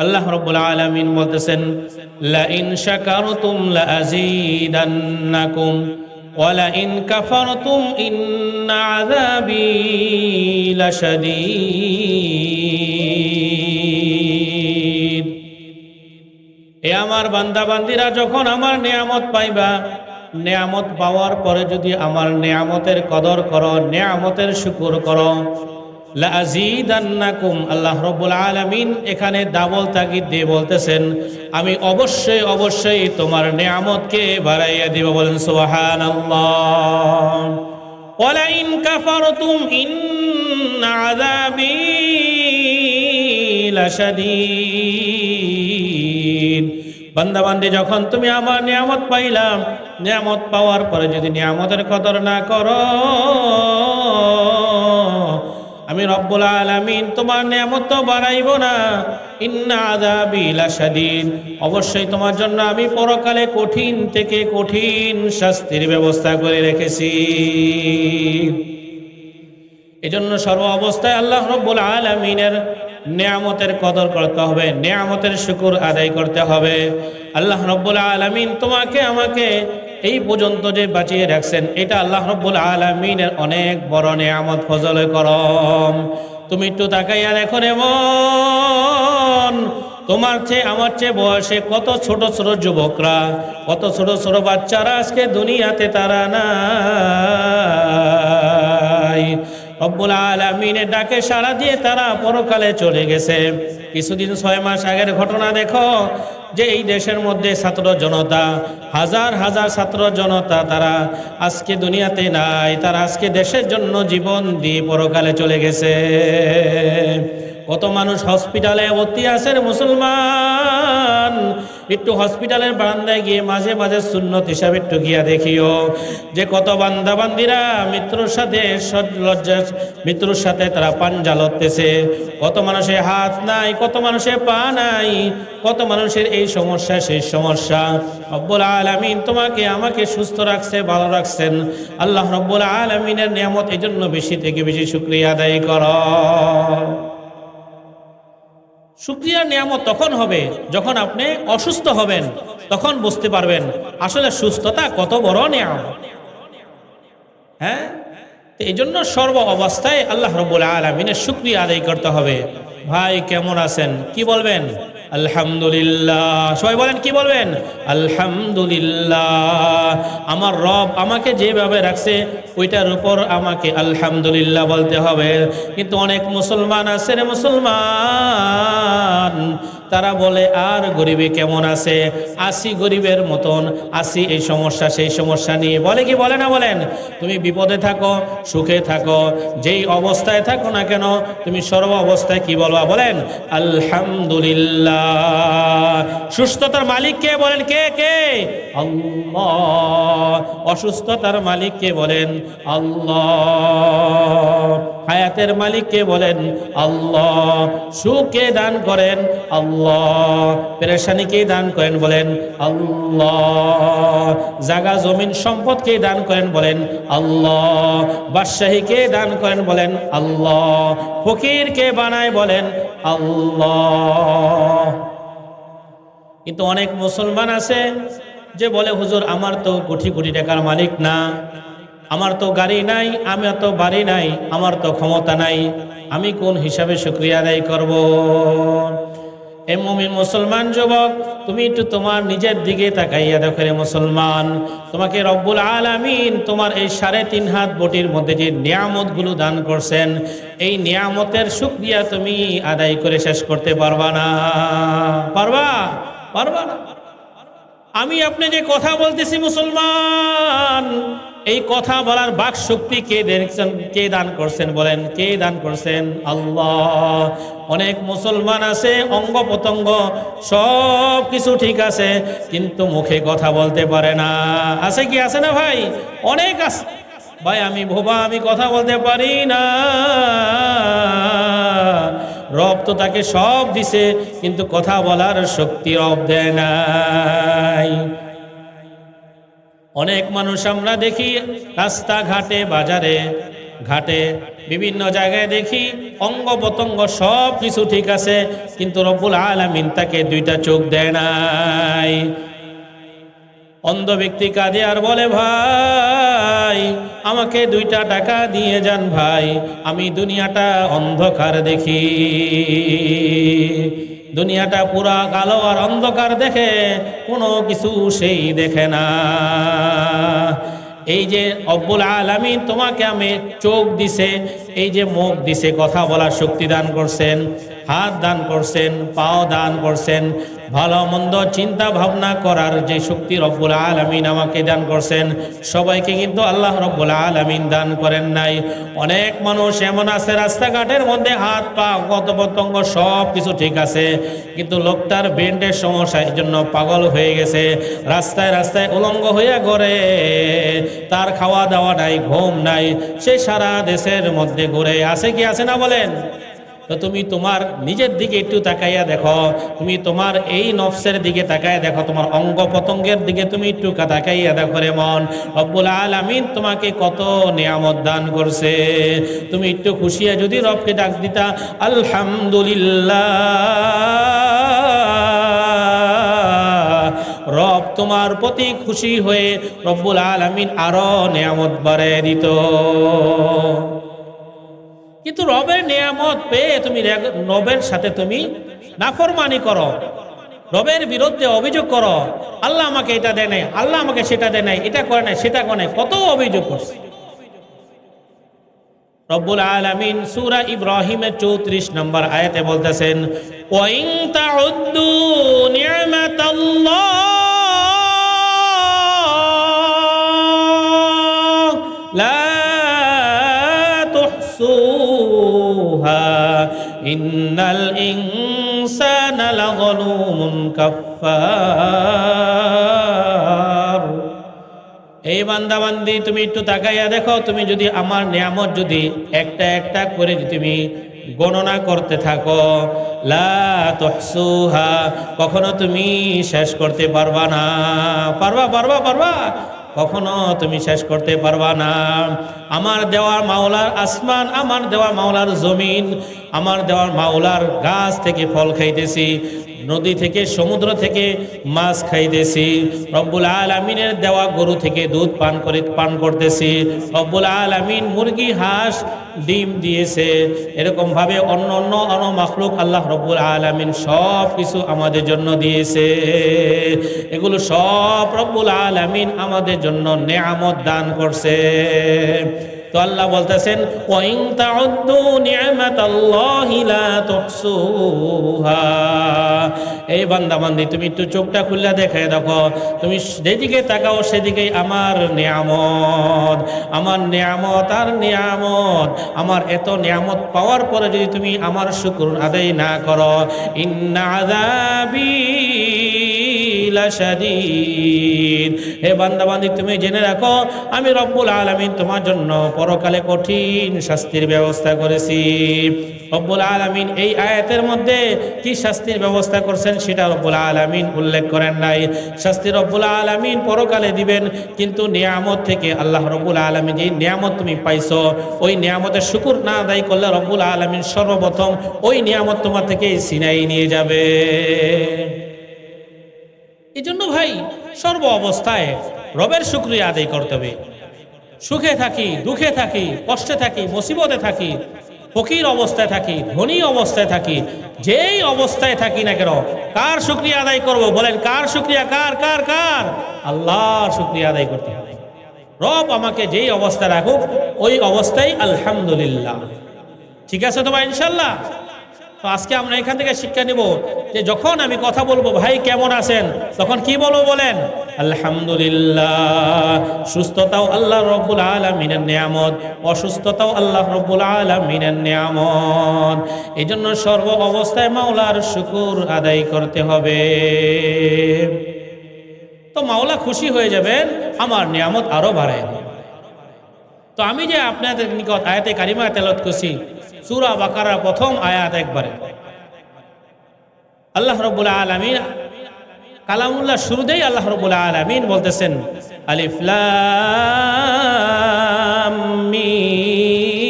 আল্লাহ রাব্বুল আলামিন বলতেছেন, লা ইন শাকারতুম লা আযীদান্নাকুম ওয়া লা ইন কাফারতুম ইন্না আযাবী লাশাদীদ। এ আমার বান্দা বান্দিরা, যখন আমার নেয়ামত পাইবা, নেয়ামত পাওয়ার পরে যদি আমার নেয়ামতের কদর করো, নেয়ামতের শুকর করো, লা আযীদান্নাকুম, আল্লাহ রাব্বুল আলামিন এখানে ডাবল তাকিদ দিয়ে বলতেছেন, আমি অবশ্যই অবশ্যই তোমার নেয়ামতকে বাড়াইয়া দিব। বলেন সুবহানাল্লাহ। ওয়ালা ইন কাফারতুম ইন্না আযাবী লাশাদীদ। বান্দা বান্দি, যখন তুমি আমার নিয়ামত পাইলাম, নিয়ামত পাওয়ার পরে যদি নিয়ামতের কদর না করো, আমি রব্বুল আলামিন তোমার নিয়ামত তো বাড়াইব না। ইন্না আযাবী লাশাদীদ, অবশ্যই তোমার জন্য আমি পরকালে কঠিন থেকে কঠিন শাস্তির ব্যবস্থা করে রেখেছি। এজন্য সর্ব অবস্থায় আল্লাহ রব্বুল আলামিনের নেয়ামতের কদর করতে হবে, নেয়ামতের শুকর আদায় করতে হবে। আল্লাহ রব্বুল আলামিন তোমাকে আমাকে এই পর্যন্ত যে বাঁচিয়ে রাখছেন, এটা আল্লাহ রব্বুল আলামিনের অনেক বড় নেয়ামত, ফজল করম। তুমি একটু তাকাইয়া দেখো রে মন, তোমার চেয়ে আমার চেয়ে বয়সে কত ছোট ছোট যুবকরা, কত ছোট ছোট বাচ্চারা আজকে দুনিয়াতে তারা নাই। রব্বুল আলামিনের ডাকে সাড়া দিয়ে তারা পরকালে চলে গেছে। কিছুদিন 6 মাস আগের ঘটনা দেখো, যে এই দেশের মধ্যে ছাত্র জনতা, হাজার হাজার ছাত্র জনতা, তারা আজকে দুনিয়াতে নাই। তারা আজকে দেশের জন্য জীবন দিয়ে পরকালে চলে গেছে। কত মানুষ হসপিটালে ভর্তি আছে মুসলমান, একটু হসপিটালের বারান্দায় গিয়ে মাঝে মাঝে সুন্নত হিসাবে একটু গিয়া দেখিও যে কত বান্দা বান্দিরা মৃত্যুর সাথে মৃত্যুর সাথে তারা পাঞ্জা লড়তেছে। কত মানুষের হাত নাই, কত মানুষের পা নাই, কত মানুষের এই সমস্যা সেই সমস্যা। রব্বুল আলামিন তোমাকে আমাকে সুস্থ রাখছে, ভালো রাখছেন। আল্লাহ রব্বুল আলামিনের নিয়ামত এই জন্য বেশি থেকে বেশি শুকরিয়া আদায় করো। শুকরিয়ার নিয়ামত তখন হবে যখন আপনি অসুস্থ হবেন, তখন বুঝতে পারবেন আসলে সুস্থতা কত বড় নিয়ামত। হ্যাঁ, তো এই জন্য সর্ব অবস্থায় আল্লাহ রাব্বুল আলামিনের শুকরিয়া আদায় করতে হবে। ভাই কেমন আছেন? কি বলবেন? আলহামদুলিল্লাহ। সবাই বলেন, কি বলবেন? আলহামদুলিল্লাহ। আমার রব আমাকে যেভাবে রাখছে ওইটার উপর আমাকে আলহামদুলিল্লাহ বলতে হবে। কিন্তু অনেক মুসলমান আছে রে মুসলমান, তারা বলে আর গরিবে কেমন আছে, আসি গরিবের মতন, আসি এই সমস্যা সেই সমস্যা নিয়ে। বলে কি বলে না? বলেন, তুমি বিপদে থাকো, সুখে থাকো, যেই অবস্থায় থাকো না কেন, তুমি সর্ব অবস্থায় কি বলবা? বলেন আলহামদুলিল্লাহ। সুস্থতার মালিক কে? বলেন কে? কে? আল্লাহ। অসুস্থতার মালিক কে? বলেন আল্লাহ। হায়াতের মালিক কে? বলেন আল্লাহ। সুখকে দান করেন আল্লাহ, পেরেশানিকে দান করেন বলেন আল্লাহ। জায়গা জমিন সম্পদকে দান করেন বলেন আল্লাহ। বাদশাহীকে দান করেন বলেন আল্লাহ। ফকিরকে বানায় বলেন আল্লাহ। কিন্তু অনেক মুসলমান আছে যে বলে, হুজুর আমার তো কোটি কোটি টাকার মালিক না, আমার তো গাড়ি নাই, আমার তো বাড়ি নাই, আমার তো ক্ষমতা নাই, আমি কোন হিসাবে শুকরিয়া আদায় করব? এ মুমিন মুসলমান যুবক, তুমি একটু তোমার নিজের দিকে তাকাইয়া দেখো রে মুসলমান, তোমাকে রব্বুল আলামিন তোমার এই 3.5 হাত বটির মধ্যে যে নিয়ামতগুলো দান করছেন, এই নিয়ামতের শুকরিয়া তুমি আদায় করে শেষ করতে পারবা না। পারবা? পারবা না। আমি আপনি যে কথা বলতেছি মুসলমান, এই কথা বলার বাক শক্তি কে দেখছেন? কে দান করছেন? বলেন কে দান করছেন? আল্লাহ। অনেক মুসলমান আছে অঙ্গ প্রত্যঙ্গ সব কিছু ঠিক আছে, কিন্তু মুখে কথা বলতে পারে না। আছে কি? আছে না ভাই? অনেক আছে ভাই। আমি ভোবা, আমি কথা বলতে পারি না। রব তো তাকে সব দিছে, কিন্তু কথা বলার শক্তি রব দেয় নাই। অনেক মানুষ আমরা দেখি রাস্তাঘাটে বাজারে ঘাটে বিভিন্ন জায়গায় দেখি অঙ্গ প্রত্যঙ্গ সব কিছু ঠিক আছে, কিন্তু রব্বুল আলামিন তাকে দুইটা চোখ দেয় নাই। অন্ধ ব্যক্তি কাঁদে আর বলে, ভাই আমাকে 2টা টাকা দিয়ে যান ভাই, আমি দুনিয়াটা অন্ধকার দেখি। দুনিয়াটা পুরা কালো আর অন্ধকার দেখে, কোনো কিছু সেই দেখে না। এই যে রব্বুল আলামিন তোমাকে আমি চোখ দিছে, এই যে মুখ দিছে, কথা বলার শক্তি দান করছেন, হাত দান করছেন, পাও দান করছেন, ভালো মন্দ চিন্তা ভাবনা করার যে শক্তি রব্বুল আলামিন আমাকে দান করছেন, সবাইকে কিন্তু আল্লাহ রব্বুল আলামিন দান করেন নাই। অনেক মানুষ এমন আছে রাস্তাঘাটের মধ্যে হাত পা কত পতঙ্গ সব কিছু ঠিক আছে, কিন্তু লোকটার ব্রেনের সমস্যা, এই জন্য পাগল হয়ে গেছে, রাস্তায় রাস্তায় উলঙ্গ হয়ে ঘরে, তার খাওয়া দাওয়া নাই, ঘুম নাই, সে সারা দেশের মধ্যে ঘুরে আছে। কি আছে না বলেন? তো তুমি তোমার নিজের দিকে একটু তাকাইয়া দেখো, তুমি তোমার এই নফসের দিকে তাকাইয়া দেখো, তোমার অঙ্গ প্রত্যঙ্গের দিকে তুমি একটু তাকাইয়া দেখো রে মন, রব্বুল আলামিন তোমাকে কত নিয়ামত দান করছে। তুমি একটু খুশিয়া যদি রবকে ডাক দিতা, আলহামদুলিল্লাহ, রব তোমার প্রতি খুশি হয়ে রব্বুল আলামিন আরো নিয়ামত বাড়ায় দিত। কিন্তু রবের নিয়ামত পেয়ে তুমি রবের সাথে তুমি নাফরমানি করো, রবের বিরুদ্ধে অভিযোগ করো, আল্লাহ আমাকে এটা দেয় নাই, আল্লাহ আমাকে সেটা দেয় নাই, এটা করে নাই, সেটা করে নাই, কত অভিযোগ করছে। রব্বুল আলামিন সূরা ইব্রাহিমের 34 নম্বর আয়াতে বলতেছেন, ওয়া ইন তাউদ্দু নি'মাতাল্লাহ লা তুহসুহা ইন্নাল ইনসানা লাযালুমুন কাফফার। এই বান্দা বান্দি তুমি একটু তাকাইয়া দেখো, তুমি যদি আমার নিয়ামত যদি একটা একটা করে তুমি গণনা করতে থাকো, লা তুহসুহা, কখনো তুমি শেষ করতে পারবা না। পারবা কখনো তুমি শেষ করতে পারবা না। আমার দেওয়ার মাওলার আসমান, আমার দেওয়ার মাওলার জমিন, আমার দেওয়ার মাওলার গাছ থেকে ফল খাইতেছি, নদী থেকে সমুদ্র থেকে মাছ খাইতেছি, রব্বুল আলামিনের দেওয়া গরু থেকে দুধ পান করতেছি, রব্বুল আলামিন মুরগি হাঁস ডিম দিয়েছে, এরকম ভাবে অন্য মাখলুক আল্লাহ রব্বুল আলামিন সব কিছু আমাদের জন্য দিয়েছে। এগুলো সব রব্বুল আলামিন আমাদের জন্য নিয়ামত দান করছে। তো আল্লাহ বলতেছেন, ওয়া ইন তাউদ্দু নি'মাতাল্লাহি লা তুহসুহা। এই বান্দা বান্দি তুমি একটু চোখটা খুলে দেখে দেখো, তুমি যেদিকে তাকাও সেদিকেই আমার নিয়ামত, আমার নিয়ামত আর নিয়ামত। আমার এত নিয়ামত পাওয়ার পরে যদি তুমি আমার শুকর আদায় না করো, ইন্না আযাবি লাশাদীদ। হে বান্দা বান্দি তুমি জেনে রাখো, আমি রব্বুল আলামিন তোমার জন্য পরকালে কঠিন শাস্তির ব্যবস্থা করেছি। রব্বুল আলামিন এই আয়াতের মধ্যে কি শাস্তির ব্যবস্থা করছেন সেটা রব্বুল আলামিন উল্লেখ করেন নাই। শাস্তি রব্বুল আলামিন পরকালে দিবেন, কিন্তু নিয়ামত থেকে আল্লাহ রব্বুল আলামিন যে নিয়ামত তুমি পাইছো, ওই নিয়ামতের শুকর না আদায় করলে রব্বুল আলামিন সর্বপ্রথম ওই নিয়ামত তোমার থেকে ছিনাই নিয়ে যাবে। এই জন্য ভাই সর্ব অবস্থায় রবের শুকরিয়া আদায় করতে হবে। সুখে থাকি, দুঃখে থাকি, কষ্টে থাকি, মুসিবতে থাকি, ফকির অবস্থায় থাকি, ধনী অবস্থায় থাকি, যেই অবস্থায় থাকি না কেন, কার শুকরিয়া আদায় করব বলেন? কার শুকরিয়া? কার? আল্লাহর শুকরিয়া আদায় করতে হবে। রব আমাকে যেই অবস্থায় রাখুক ওই অবস্থায় আলহামদুলিল্লাহ। ঠিক আছে তো ভাই, ইনশাল্লাহ। তো আজকে আমরা এখান থেকে শিক্ষা নিব যে যখন আমি কথা বলবো ভাই কেমন আছেন, তখন কি বলবো বলেন? আলহামদুলিল্লাহ। সুস্থতাও আল্লাহ রব্বুল আলামিনের নিয়ামত, অসুস্থতাও আল্লাহ রব্বুল আলামিনের নিয়ামত। এই জন্য সর্ব অবস্থায় মাওলার শুকর আদায় করতে হবে। তো মাওলা খুশি হয়ে যাবেন, আমার নিয়ামত আরো বাড়ায় দেবে। তো আমি যে আপনাদের নিকট আয়াতে কারিমা তেলাওয়াত করছি, সূরা বাকারার প্রথম আয়াত একবারে আল্লাহ রাব্বুল আলামিন কালামুল্লাহ শুরুতেই আল্লাহ রাব্বুল আলামিন বলতেছেন, আলিফ লাম মিম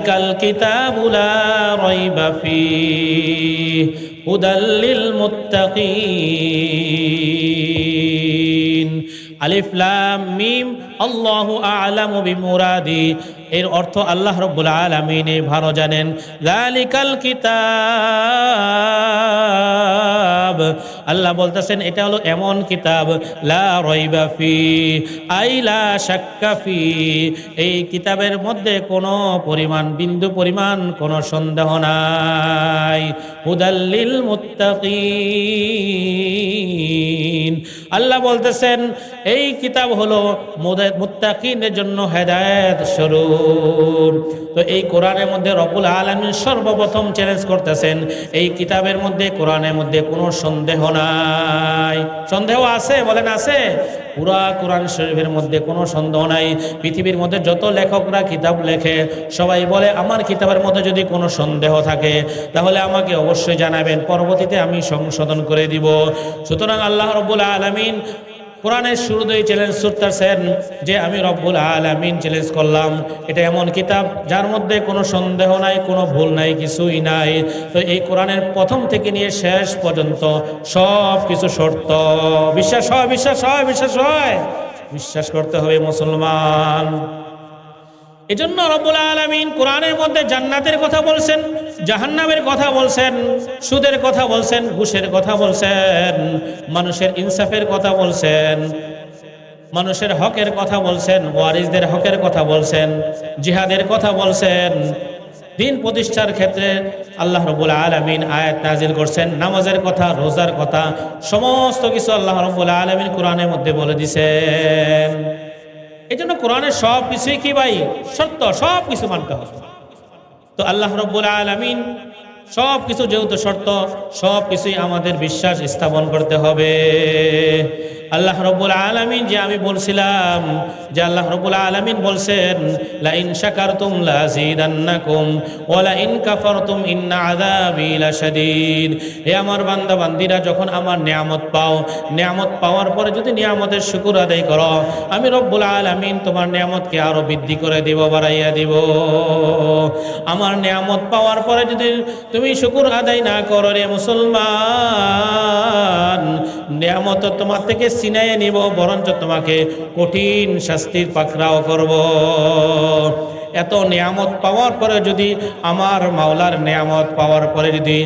যালিকাল কিতাবু লা রাইবা ফীহি হুদাল লিল মুত্তাকিন। আলিফ লাম মিম আল্লাহু আ'লামু বিমুরাদি, এর অর্থ আল্লাহ রাব্বুল আলামিন ভালো জানেন। যালিকাল কিতাব, আল্লাহ বলতেছেন এটা হলো এমন কিতাব, লা রাইবা ফি আই লা শাক্কা ফি, এই কিতাবের মধ্যে কোনো পরিমাণ বিন্দু পরিমাণ কোনো সন্দেহ নাই। হুদাল লিল মুত্তাকিন, আল্লাহ বলতেছেন এই কিতাব হলো মুত্তাকিনের জন্য হেদায়েত স্বরূপ। তো এই কোরআনের মধ্যে রব্বুল আলামিন সর্বপ্রথম চ্যালেঞ্জ করতেছেন এই কিতাবের মধ্যে, কোরআনের মধ্যে কোনো সন্দেহ নাই। সন্দেহ আছে? বলেন আছে? পুরা কোরআন শরীফের মধ্যে কোনো সন্দেহ নাই। পৃথিবীর মধ্যে যত লেখকরা কিতাব লেখে সবাই বলে আমার কিতাবের মধ্যে যদি কোনো সন্দেহ থাকে তাহলে আমাকে অবশ্যই জানাবেন, পরবর্তীতে আমি সংশোধন করে দিব। সুতরাং আল্লাহ রাব্বুল আলামিন কোরআনের শুরুতেই চ্যালেঞ্জ করতেছেন যে আমি রব্বুল আলামিন চ্যালেঞ্জ করলাম এটা এমন কিতাব যার মধ্যে কোনো সন্দেহ নাই, কোনো ভুল নাই, কিছুই নাই। তো এই কোরআনের প্রথম থেকে নিয়ে শেষ পর্যন্ত সব কিছু শর্ত। বিশ্বাস হয়? বিশ্বাস হয়? বিশ্বাস হয়? বিশ্বাস করতে হবে মুসলমান। এজন্য রব্বুল আলামিন কোরআনের মধ্যে জান্নাতের কথা বলছেন, জাহান্নামের কথা বলছেন, সুদের কথা বলছেন, ঘুষের কথা বলছেন, মানুষের ইনসাফের কথা বলছেন, মানুষের হকের কথা বলছেন, ওয়ারিসদের হকের কথা বলছেন, জিহাদের কথা বলছেন। দিন প্রতিষ্ঠার ক্ষেত্রে আল্লাহ রাব্বুল আলামিন আয়াত নাজিল করছেন, নামাজের কথা, রোজার কথা, সমস্ত কিছু আল্লাহ রাব্বুল আলামিন কোরআনের মধ্যে বলে দিয়েছেন। এই জন্য কোরআনের সব কিছুই কি ভাই সত্য, সব কিছু মানতে হবে। তো আল্লাহ রাব্বুল আলামিন সব কিছু যেহেতু শর্ত, সব কিছুই আমাদের বিশ্বাস স্থাপন করতে হবে। আল্লাহ রাব্বুল আলামিন যে আমি বলছিলাম যে আল্লাহ রাব্বুল আলামিন বলছেন লা ইন শাকারতুম লা আযীদান্নাকুম ওয়া লা ইন কাফারতুম ইন্না আযাবি লাশাদীদ। হে আমার বান্দা বান্দীরা, যখন আমার নিয়ামত পাও, নিয়ামত পাওয়ার পরে যদি নিয়ামতের শুকর আদায় করো, আমি রব্বুল আলামিন তোমার নিয়ামতকে আরো বৃদ্ধি করে দিব, বাড়াইয়া দিব। আমার নিয়ামত পাওয়ার পরে যদি তুমি শুকর আদায় না করো রে মুসলমান, নিয়ামত তোমার থেকে ছিনাইয়ে নিব, বরঞ্চ তোমাকে কঠিন শাস্তির পাকড়াও করব। এত নিয়ামত পাওয়ার পরে যদি আমার মাওলার নিয়ামত পাওয়ার পরে যদি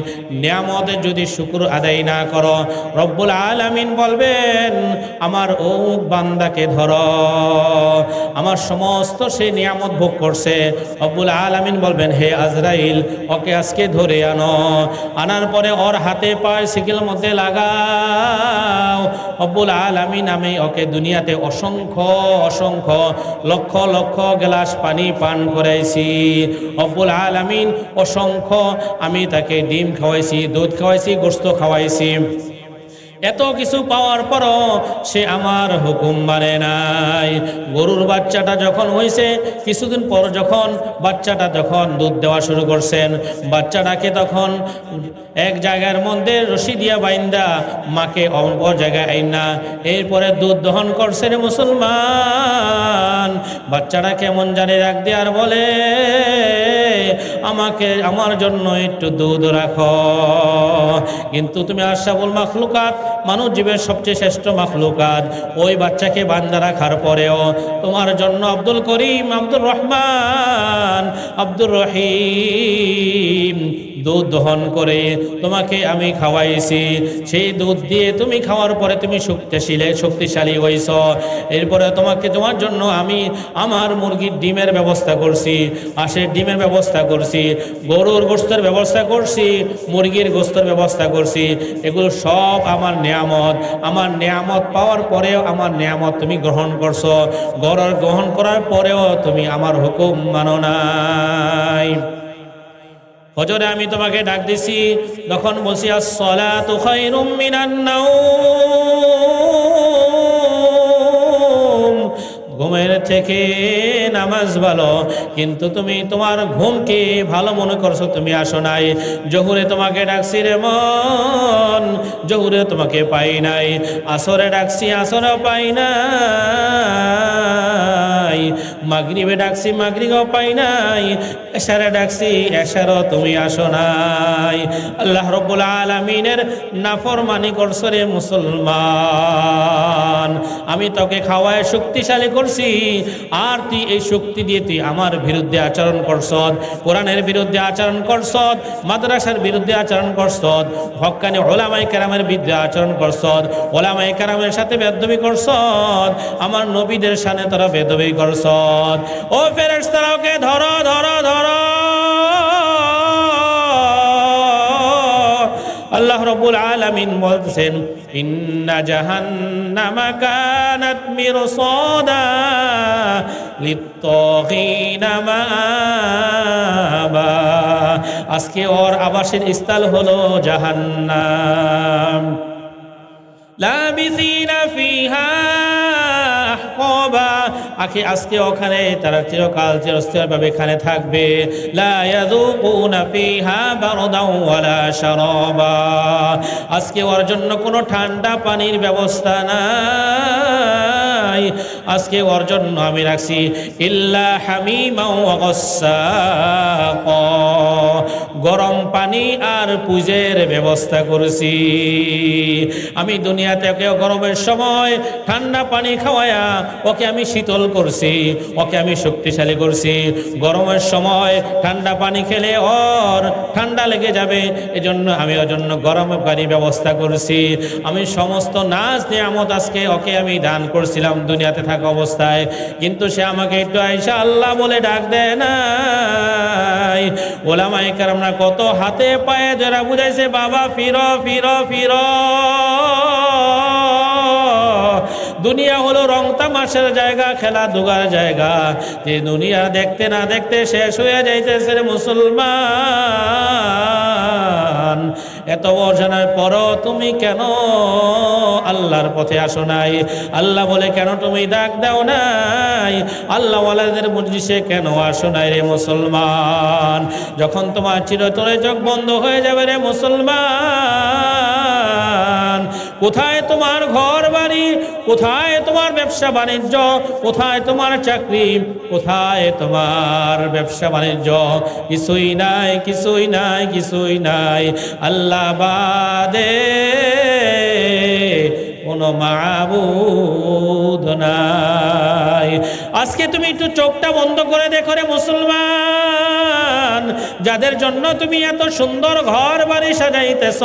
নিয়ামতের যদি শুকর আদায় না করো, রব্বুল আলামিন বলবেন আমার ও বান্দাকে ধরো। আমার সমস্ত সেই নিয়ামত ভোগ করছে, রব্বুল আলামিন বলবেন হে আজরাইল ওকে আজকে ধরে আনো, আনার পরে ওর হাতে পায়ে শিকল মধ্যে লাগাও। রব্বুল আলামিন আমি ওকে দুনিয়াতে অসংখ্য অসংখ্য লক্ষ লক্ষ গ্লাস পানি পান করাইছি। রব্বুল আলামিন অসংখ্য আমি তাকে ডিম খাওয়াইছি, দুধ খাওয়াইছি, গোশত খাওয়াইছি। এত কিছু পাওয়ার পরও সে আমার হুকুম মানে নাই। গরুর বাচ্চাটা যখন হয়েছে, কিছুদিন পর যখন বাচ্চাটা যখন দুধ দেওয়া শুরু করছেন, বাচ্চাটাকে তখন এক জায়গার মধ্যে রশি দিয়া বাইন্দা মাকে অপর জায়গায় আইনা এরপরে দুধ দহন করছেন মুসলমান। বাচ্চাটা কেমন জানে রাখ দিয়ে আর বলে আমাকে আমার জন্য একটু দুধ রাখো। কিন্তু তুমি আশরাফুল মাখলুকাত, মানব জীবের সবচেয়ে শ্রেষ্ঠ মাখলুকাত, ওই বাচ্চাকে বান্দা রাখার পরেও তোমার জন্য আব্দুল করিম, আব্দুর রহমান, আব্দুর রহিম দুধ দহন করে তোমাকে আমি খাওয়াইছি। সেই দুধ দিয়ে তুমি খাওয়ার পরে তুমি শক্তিশালী হইছ। এরপরে তোমার জন্য আমি আমার মুরগির ডিমের ব্যবস্থা করছি, হাঁসের ডিমের ব্যবস্থা করছি, গরুর গোশতের ব্যবস্থা করছি, মুরগির গোশতের ব্যবস্থা করছি। এগুলো সব আমার নিয়ামত। আমার নিয়ামত পাওয়ার পরেও আমার নিয়ামত তুমি গ্রহণ করছো, গ্রহণ করার পরেও তুমি আমার হুকুম মানো নাই। ফজরে আমি তোমাকে ডাক দিছি, তখন বলছি আস-সালাতু খায়রুম মিনান নাওম, ঘুমের থেকে নামাজ ভালো। কিন্তু তুমি তোমার ঘুমকে ভালো মনে করছো, তুমি আসো নাই। জহুরে তোমাকে ডাকছি রে মন, জহুরে তোমাকে পাই নাই। আসরে ডাকছি, আসরেও পাই নাই। মাগরিবে ডাকছি, মাগরিবেও পাই নাই। এশারে ডাকছি, এশারও তুমি আসো নাই। আল্লাহ রাব্বুল আলামিনের নাফরমানি করছো রে মুসলমান। আমি তোকে খাওয়ায় শক্তিশালী করছি, আর তুই এই শক্তি দিয়ে তুই আমার বিরুদ্ধে আচরণ করছ, কোরআনের বিরুদ্ধে আচরণ করছ, মাদ্রাসার বিরুদ্ধে আচরণ করছ, হক্কানি ওলামায়ে কেরামের বিরুদ্ধে আচরণ করছ, ওলামায়ে কেরামের সাথে বেয়াদবি করছ, আমার নবীদের সামনে তোরা বেয়াদবি করছ। ও ফেরেশতারা, ওকে ধরো ধরো ধরো। আল্লাহ রাব্বুল আলামিন বলছেন, ইন্না জাহান্নামা কানাত মিরসাদা লিত্তাগিনা মাআবা। আজকে ওর আবাসের স্থল হলো জাহান্নাম। লাবিসিনা ফিহা আহকাবা, আজকে ওখানে তারা চিরকাল চিরস্থায়ীভাবে এখানে থাকবে। লা ইয়াযুকুনা ফিহা বারদাও ওয়ালা শারাবা, আজকে ওর জন্য কোনো ঠান্ডা পানির ব্যবস্থা নাই। আজকে ওর জন্য আমি রাখছি ইল্লা হামিমা ওয়া গাসসাকা, গরম পানি আর পুজের ব্যবস্থা করেছি। আমি দুনিয়াতে ওকে গরমের সময় ঠান্ডা পানি খাওয়ায়া ওকে আমি শীতল করছি, ওকে আমি শক্তিশালী করছি। গরমের সময় ঠান্ডা পানি খেলে ওর ঠান্ডা লেগে যাবে, এজন্য আমি ওর জন্য গরম পানির ব্যবস্থা করছি। আমি সমস্ত নাজ নিয়ামত আজকে ওকে আমি দান করছিলাম দুনিয়াতে থাকা অবস্থায়, কিন্তু সে আমাকে একটু আয়েশা আল্লাহ বলে ডাক দেয় নাই। ওলামায়ে কেরামরা কত হাতে পায়ে যারা বুঝাইছে, বাবা ফিরো ফিরো ফিরো। দুনিয়া হলো রং তামাশার জায়গা, খেলাধুলার জায়গা। যে দুনিয়া দেখতে না দেখতে শেষ হয়ে যাইতেছে রে মুসলমান। এত বছরের পরও তুমি কেন আল্লাহর পথে আসো নাই? আল্লাহ বলে কেন তুমি ডাক দাও নাই? আল্লাহ ওয়ালাদের মজলিসে কেন আসো নাই রে মুসলমান? যখন তোমার চিরতরে চোখ বন্ধ হয়ে যাবে রে মুসলমান, কোথায় তোমার ঘর বাড়ি, কোথায় তোমার ব্যবসা বাণিজ্য, কোথায় তোমার চাকরি, কোথায় তোমার ব্যবসা বাণিজ্য? কিছুই নাই, কিছুই নাই, কিছুই নাই। আল্লাহ বাদে কোনো মাবুদ নাই। আজকে তুমি একটু চোখটা বন্ধ করে দেখো রে মুসলমান, যাদের জন্য তুমি এত সুন্দর ঘর বাড়ি সাজাইতেছ,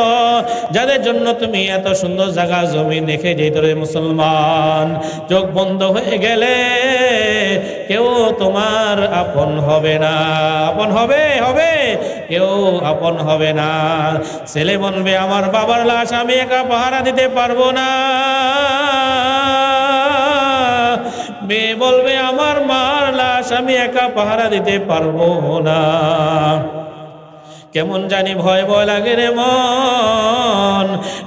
যাদের জন্য তুমি এত সুন্দর জায়গা জমি রেখে যেত রে মুসলমান, চোখ বন্ধ হয়ে গেলে কেউ তোমার আপন হবে না। আপন হবে হবে, কেউ আপন হবে না। ছেলে বলবে আমার বাবার লাশ আমি একা পাহারা দিতে পারবো না, মেয়ে বলবে আমার মার লাশ আমি একা পাহারা দিতে পারবো না। কেমন জানি ভয় ভয় লাগে রে মন।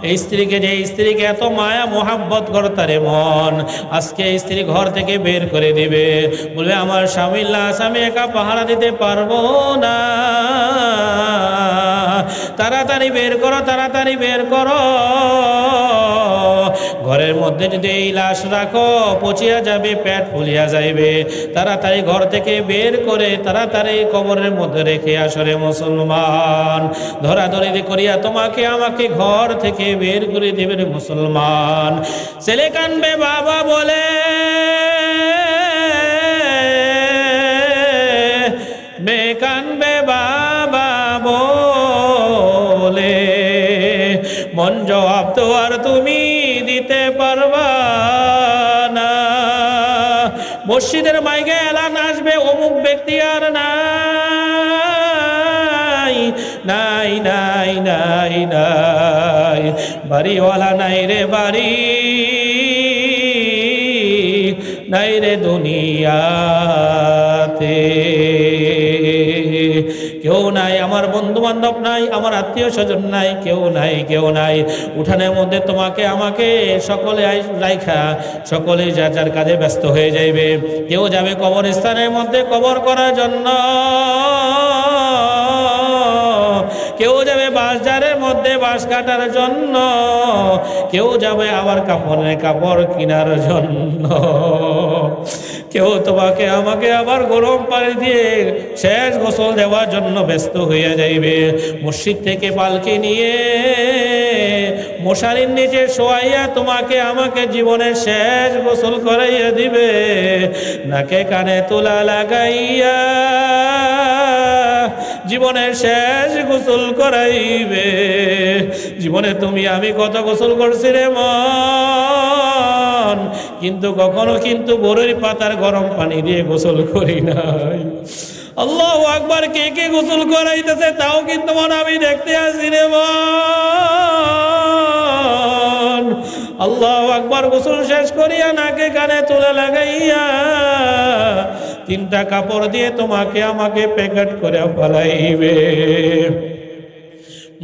এই স্ত্রীকে, যে স্ত্রীকে এত মায়া মোহাব্বত করতা রে মন, আজকে স্ত্রী ঘর থেকে বের করে দিবে, বলবে আমার স্বামীর লাশ আমি একা পাহারা দিতে পারবো না। তাড়াতাড়ি বের করো, তাড়াতাড়ি বের করো। ঘরের মধ্যে যদি এই লাশ রাখো পচিয়া যাবে, পেট ফুলিয়া যাইবে। তাড়াতাড়ি ঘর থেকে বের করে তাড়াতাড়ি কবরের মধ্যে রেখে আসরে মুসলমান। ধরাধরি করিয়া তোমাকে আমাকে ঘর থেকে বের করে দেবে রে মুসলমান। ছেলে কানবে বাবা বলে, মেয়ে কানবে বাবা বলে, মন জবাব তো আর তুমি দিতে পারবা না। মসজিদের মাইকে এলান আসবে, অমুক ব্যক্তি আর নাই, নাই নাই নাই নাই, বাড়িওয়ালা নাই রে বাড়ি, নাই রে দুনিয়াতে, কেউ নাই, আমার বন্ধু বান্ধব নাই, আমার আত্মীয় স্বজন নাই, কেউ নাই, কেউ নাই। উঠানের মধ্যে তোমাকে আমাকে সকলে রাইখা সকলে যার যার কাজে ব্যস্ত হয়ে যাইবে। কেউ যাবে কবরস্থানের মধ্যে কবর করার জন্য, কেউ যাবে বাজারের মধ্যে বাঁশ কাটার জন্য, কেউ যাবে আবার কাপড় কেনার জন্য, কেউ তোমাকে আমাকে আবার গরম পানি দিয়ে শেষ গোসল দেওয়ার জন্য ব্যস্ত হইয়া যাইবে। মসজিদ থেকে পালকি নিয়ে মশারির নিচে শোয়াইয়া তোমাকে আমাকে জীবনের শেষ গোসল করাইয়া দিবে। নাকে কানে তুলা লাগাইয়া জীবনের শেষ গোসল করাইবে। জীবনে তুমি আমি কত গোসল করছি রে মন, কিন্তু কখনো কিন্তু বরের পাতার গরম পানি দিয়ে গোসল করি নাই। আল্লাহু আকবার, কে কে গোসল করাইতেছে তাও কিন্তু মন আমি দেখতে আসি রে মন। আল্লাহু আকবার, গোসল শেষ করিয়া নাকে কানে তুলে লাগাইয়া তিনটা কাপড় দিয়ে তোমাকে আমাকে প্যাকেট করে ফেলাইবে।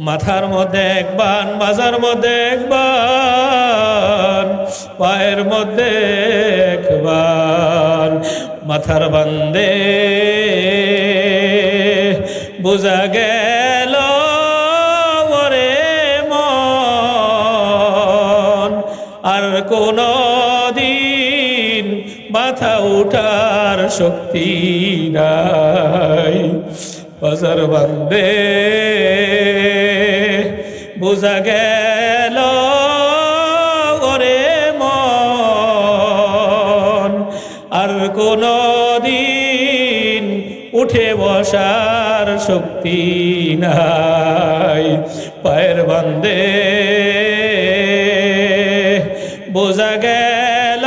মাথার মধ্যে একবার, মাজার মধ্যে একবার, পায়ের মধ্যে একবার। মাথার বান্দে বুঝা গেল ওরে মন, আর কোনো দিন মাথা উঠার শক্তি নাই। বাজার বান্দে বুঝা গেল ওরে মন, আর কোনো দিন উঠে বসার শক্তি নাই। পায়ের বান্দে বোঝা গেল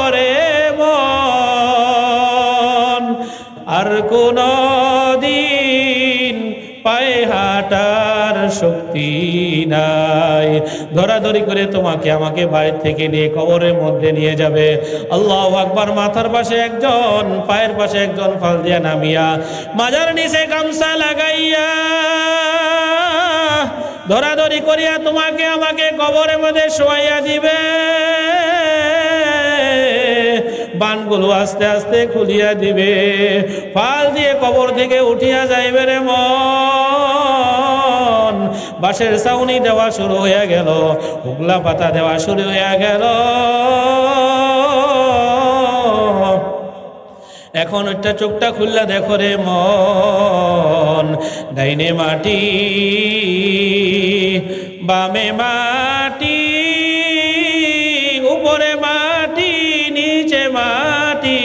ওরে মন, আর কোনো দিন পায়ে হাঁটার শক্তি নাই। ধরাধরি করে তোমাকে আমাকে বাড়ির থেকে নিয়ে কবরের মধ্যে নিয়ে যাবে। আল্লাহু আকবার, মাথার পাশে একজন, পায়ের পাশে একজন, ফাল দিয়া নামিয়া মাজার নিচে গামছা লাগাইয়া ধরাধরি করিয়া তোমাকে আমাকে কবরের মধ্যে শোয়াইয়া দিবে। বানগুলো আস্তে আস্তে খুলিয়া দিবে, ফাল দিয়ে কবর থেকে উঠিয়া যাইবে রে মন। বাঁশের ছাউনি দেওয়া শুরু হয়ে গেল, হুগলা পাতা দেওয়া শুরু হয়ে গেল। এখন একটা চোখটা খুললা দেখো রে মন। ডাইনে মাটি, বামে মাটি, উপরে মাটি, নিচে মাটি।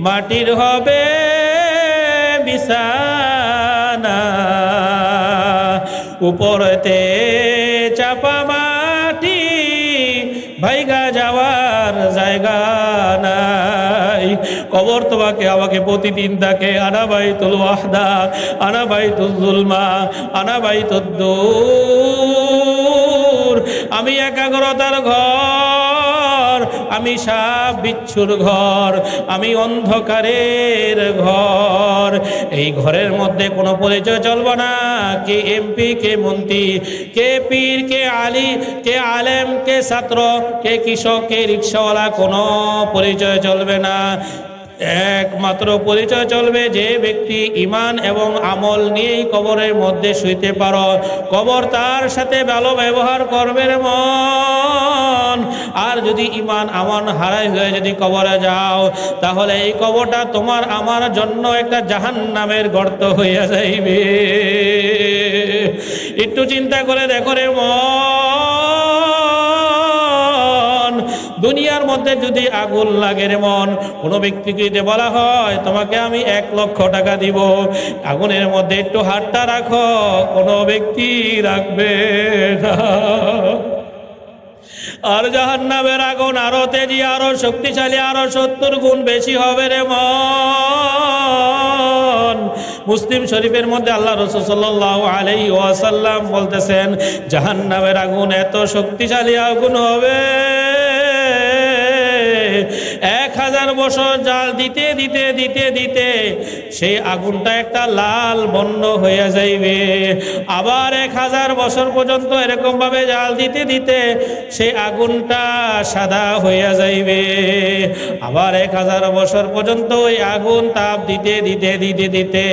মাটির হবে বিছানা, উপরেতে চাপা মাটি, ভাইগা যাওয়ার জায়গা নাই। কবর তোমাকে আমাকে প্রতিদিন থাকে আনা বাইতুল ওয়াহদা, আনা বাইতুল যুলমা, আনা বাইতুদ দূর। আমি একাগ্রতার ঘর, আমি সাপ বিচ্ছুর ঘর, আমি অন্ধকারের ঘর। এই ঘরের মধ্যে কোনো পরিচয় চলবে না। কে এমপি, কে মন্ত্রী, কে পীর, কে আলী, কে আলেম, কে ছাত্র, কে কৃষক, কে রিক্সাওয়ালা, কোনো পরিচয় চলবে না। একমাত্র পরিচয় চলবে যে ব্যক্তি ঈমান এবং আমল নিয়েই কবরের মধ্যে শুইতে পারো। কবর তার সাথে ভালো ব্যবহার করবে রে মন। আর যদি ঈমান আমল হারাই হয়ে যদি কবরে যাও, তাহলে এই কবরটা তোমার আমার জন্য একটা জাহান্নামের গর্ত হইয়া যাইবে। একটু চিন্তা করে দেখো রে মন, দুনিয়ার মধ্যে যদি আগুন লাগে রে মন, কোনো ব্যক্তিকে যদি বলা হয় তোমাকে আমি 1 লক্ষ টাকা দিব, আগুনের মধ্যে একটু হাতটা রাখো, কোনো ব্যক্তি রাখবে না। আর জাহান্নামের আগুন আরো তেজি, আরো শক্তিশালী, আরো 70 গুণ বেশি হবে রে মন। মুসলিম শরীফের মধ্যে আল্লাহ রাসূল সাল্লাল্লাহু আলাইহি ওয়াসাল্লাম বলতেছেন, জাহান্নামের আগুন এত শক্তিশালী আগুন হবে 1000 বছর জাল দিতে দিতে দিতে দিতে সেই আগুনটা একটা লাল বর্ণ হয়ে যাইবে। আবার 1000 বছর পর্যন্ত এরকম ভাবে জাল দিতে দিতে সেই আগুনটা সাদা হইয়া যাইবে। আবার 1000 বছর পর্যন্ত ওই আগুন তাপ দিতে দিতে দিতে দিতে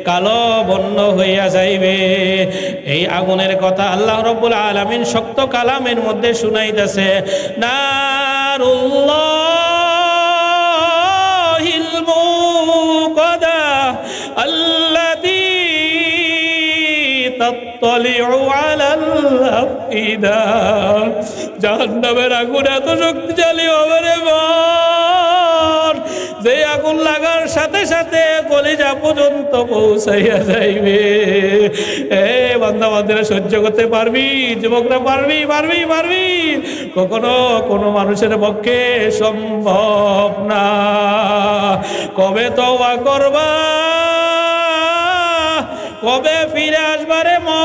কালো বর্ণ হইয়া যাইবে। এই আগুনের কথা আল্লাহ রাব্বুল আলামিন শক্ত কালামের মধ্যে শুনাইতেছে, নারুল্লাহিল মুকাদা আল্লাতী তাত্তালিউ আলাল আফইদা। জাহান্নামের আগুন এত শক্তিশালী হবে রে বাপ, যে আগুন লাগার সাথে সাথে কলিজা পর্যন্ত পৌঁছাইয়া যাইবে। এ বান্দা বান্দারা সহ্য করতে পারবি? যুবকরা পারবি? পারবি? পারবি? কখনো কোনো মানুষের পক্ষে সম্ভব না। কবে তওবা করবা? কবে ফিরে আসবারে মন?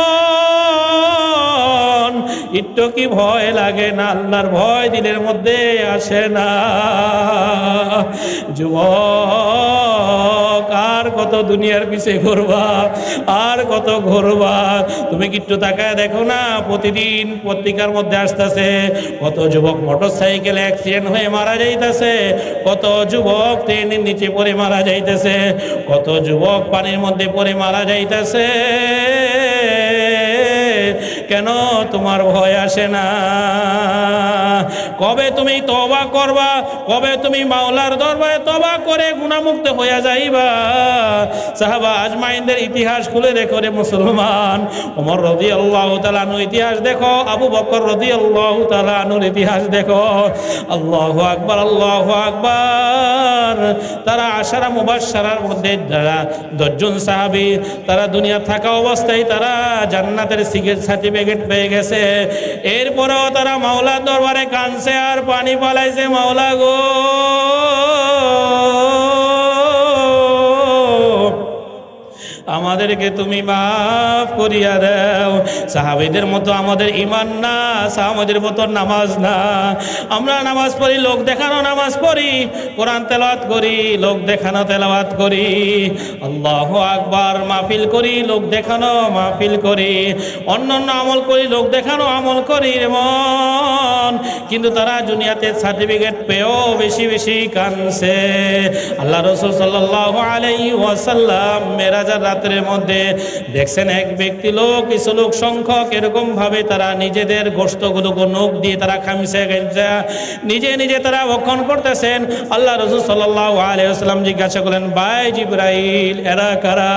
একটু কি ভয় লাগে না? আল্লাহর ভয় দিলের মধ্যে আসে না? যুবক, আর কত দুনিয়ার পিছে ঘুরবা? আর কত ঘুরবা? তুমি কি একটু তাকায় দেখো না, প্রতিদিন পত্রিকার মধ্যে আসতেছে কত যুবক মোটরসাইকেলে অ্যাক্সিডেন্ট হয়ে মারা যাইতেছে, কত যুবক ট্রেনের নিচে পড়ে মারা যাইতেছে, কত যুবক পানির মধ্যে পড়ে মারা যাইতেছে। কেন তোমার ভয় আসে না? কবে তুমি তওবা করবা? কবে তুমি মাওলার দরবারে তওবা করে গুনাহমুক্ত হইয়া যাইবা? সাহাবা আজমাইনদের ইতিহাস খুলে দেখো রে মুসলমান। ওমর রাদিয়াল্লাহু তাআলা আনহুর ইতিহাস দেখো, আবু বকর রাদিয়াল্লাহু তাআলা আনহুর ইতিহাস দেখো। আল্লাহু আকবার, আল্লাহু আকবার। তারা আশারা মুবাশশারার মধ্যে যারা 10 জন সাহাবী, তারা দুনিয়া থাকা অবস্থায় তারা জান্নাতের সার্টিফিকেট পেয়ে গেছে। এরপরেও তারা মাওলার দরবারে কাঁদছে আর পানি পালাইছে, মাওলা গো আমাদেরকে তুমি মাফ করিয়া দাও। সাহাবীদের মতো আমাদের ঈমান না, সাহাবীদের মতো নামাজ না। আমরা নামাজ পড়ি, লোক দেখানো নামাজ পড়ি, কোরআন তেলাওয়াত করি, লোক দেখানো তেলাওয়াত করি, আল্লাহু আকবার মাহফিল করি, লোক দেখানো মাহফিল করি, অন্যান্য আমল করি, লোক দেখানো আমল করি মন। কিন্তু তারা দুনিয়াতে সার্টিফিকেট পেয়েও বেশি বেশি কাঁদছে। আল্লাহ রাসূল সাল্লাল্লাহু আলাইহি ওয়াসাল্লাম মেরাজের রাতের মধ্যে দেখছেন এক ব্যক্তি লোক, কিছু লোক সংখ্যক এরকম ভাবে তারা নিজেদের গোশতগুলোকে নখ দিয়ে তারা খামছে নিজে নিজে তারা ভক্ষণ করতেছেন। আল্লাহ রাসূল সাল্লাল্লাহু আলাইহি ওয়াসাল্লাম জিজ্ঞাসা করলেন, ভাই জিবরাইল এরা কারা?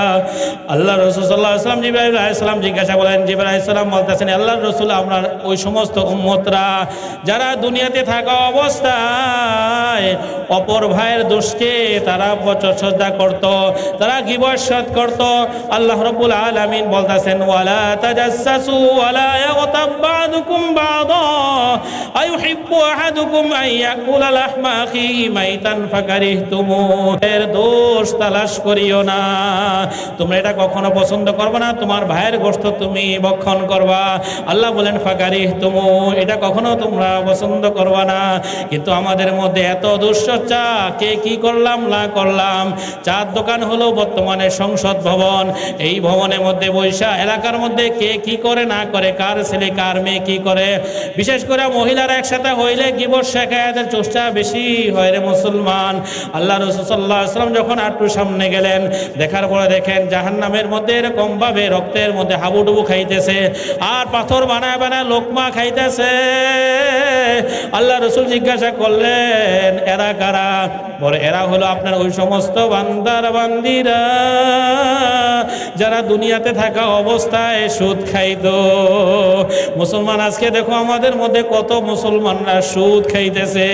আল্লাহ রাসূল সাল্লাল্লাহু আলাইহি ওয়াসাল্লাম জিবরাইল আলাইহিস সালাম জিজ্ঞাসা করলেন, জিবরাইল আলাইহিস সালাম বলতেছেন, আল্লাহর রাসূল আপনার ওই সমস্ত উম্মতরা যারা দুনিয়াতে থাকা অবস্থায় অপর ভাইয়ের দোষকে তারা প্রশংসা করত, তারা গীবত করত। আল্লাহ রাব্বুল আলামিন বলতেছেন, ওয়ালা তাজাসসু ওয়ালা ইয়াগতাব বা'দুকুম বা'দা আইউহিব্বু আহাদুকুম আন ইয়াকুলা লাহমা আখিহি মাইতান ফাকারিহতুমু। এর দোষ তালাশ করিও না, তোমরা এটা কখনো পছন্দ করবে না তোমার ভাইয়ের গোশত তুমি ভক্ষণ করবা। আল্লাহ বলেন ফাকারিহতুমু, এটা কখনো তোমরা পছন্দ করবা না। কিন্তু আমাদের মধ্যে এত দুশ্চর্চা, কে কি করলাম না করলাম। চার দোকান হলো বর্তমানে সংসদ ভবন, এই ভবনের মধ্যে বৈশা এলাকার মধ্যে কে কি করে না করে, কার ছেলে কার মেয়ে কি করে। বিশেষ করে মহিলারা একসাথে হইলে গীবত শেখায়াতের চেষ্টা বেশি হয় রে মুসলমান। আল্লাহ রাসূল সাল্লাল্লাহু আলাইহি ওয়াসাল্লাম যখন একটু সামনে গেলেন, দেখার পরে দেখেন জাহান্নামের মধ্যে এরকম ভাবে রক্তের মধ্যে হাবুডুবু খাইতেছে আর পাথর বানায় বানায় লোকমা খাইতেছে। আল্লাহ রাসূল জিজ্ঞাসা করলেন, এরা কারা? বলে এরা হলো আপনার ওই সমস্ত বান্দার বান্দিরা যারা দুনিয়াতে থাকা অবস্থায় সুদ খাইতো। মুসলমান আজকে দেখো আমাদের মধ্যে কত মুসলমানরা সুদ খাইতেছে,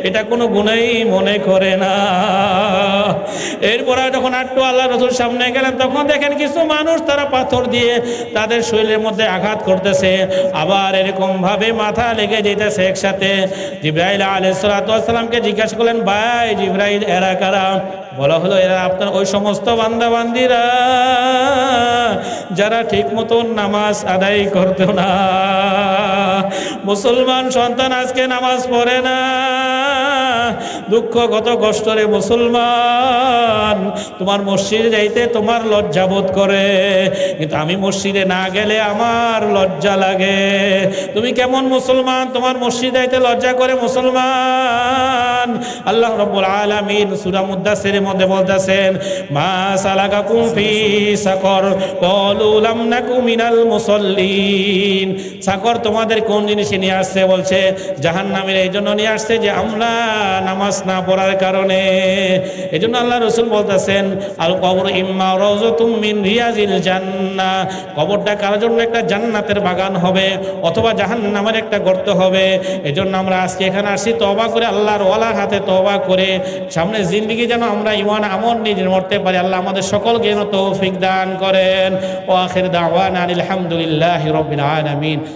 এটা কোনো গুনাহই মনে করে না। এরপরে যখন একটু আল্লাহ রাসূল সামনে গেলেন, তখন দেখেন কিছু মানুষ তারা পাথর দিয়ে তাদের শরীরের মধ্যে আঘাত করতেছে, আবার এরকম ভাবে মাথা লেগে যেতেছে একসাথে। জিবরাইল আলাইহিস সালাতু ওয়াস সালামকে জিজ্ঞাসা করলেন, ভাই জিবরাইল এরা কারা? বলা হলো, এরা আপনার ওই সমস্ত বান্দা বান্দিরা যারা ঠিক মতন নামাজ আদায় করতো না। মুসলমান সন্তান আজকে নামাজ পড়ে না, দুঃখ কত কষ্ট রে মুসলমান, তোমার মসজিদে যাইতে তোমার লজ্জা বোধ করে, কিন্তু আমি মসজিদে না গেলে আমার লজ্জা লাগে। তুমি কেমন মুসলমান, তোমার মসজিদে যাইতে লজ্জা করে মুসলমান? আল্লাহ রাব্বুল আলামিন সূরা মুদ্দাসসিরের মধ্যে বলতেছেন, মা সালাকাকুম ফি সাকর ক্বালু লাম নাকু মিনাল মুসাল্লিন। সাকর তোমাদের কোন জিনিসে নিয়ে আসছে? বলছে জাহান্নামের এই জন্য নিয়ে আসছে যে আমরা নামাজ না পড়ার কারণে। এই জন্য আল্লাহ রাসূল বলতেছেন, আল কবর ইম্মা রাউযাতুম মিন রিয়াজিল জান্নাহ, কবরটা কারোর জন্য একটা জান্নাতের বাগান হবে অথবা জাহান্নামের একটা গর্ত হবে। এই জন্য আমরা আজকে এখানে আসি তওবা করে, আল্লাহর ওয়ালার হাতে তওবা করে সামনে জিন্দেগি যেন আমরা ঈমান আমল নিজের মরতে পারি। আল্লাহ আমাদের সকলকে যেন তৌফিক দান করেন। ওয়া আখির দাওয়ানা আলহামদুলিল্লাহি রাব্বিল আলামিন।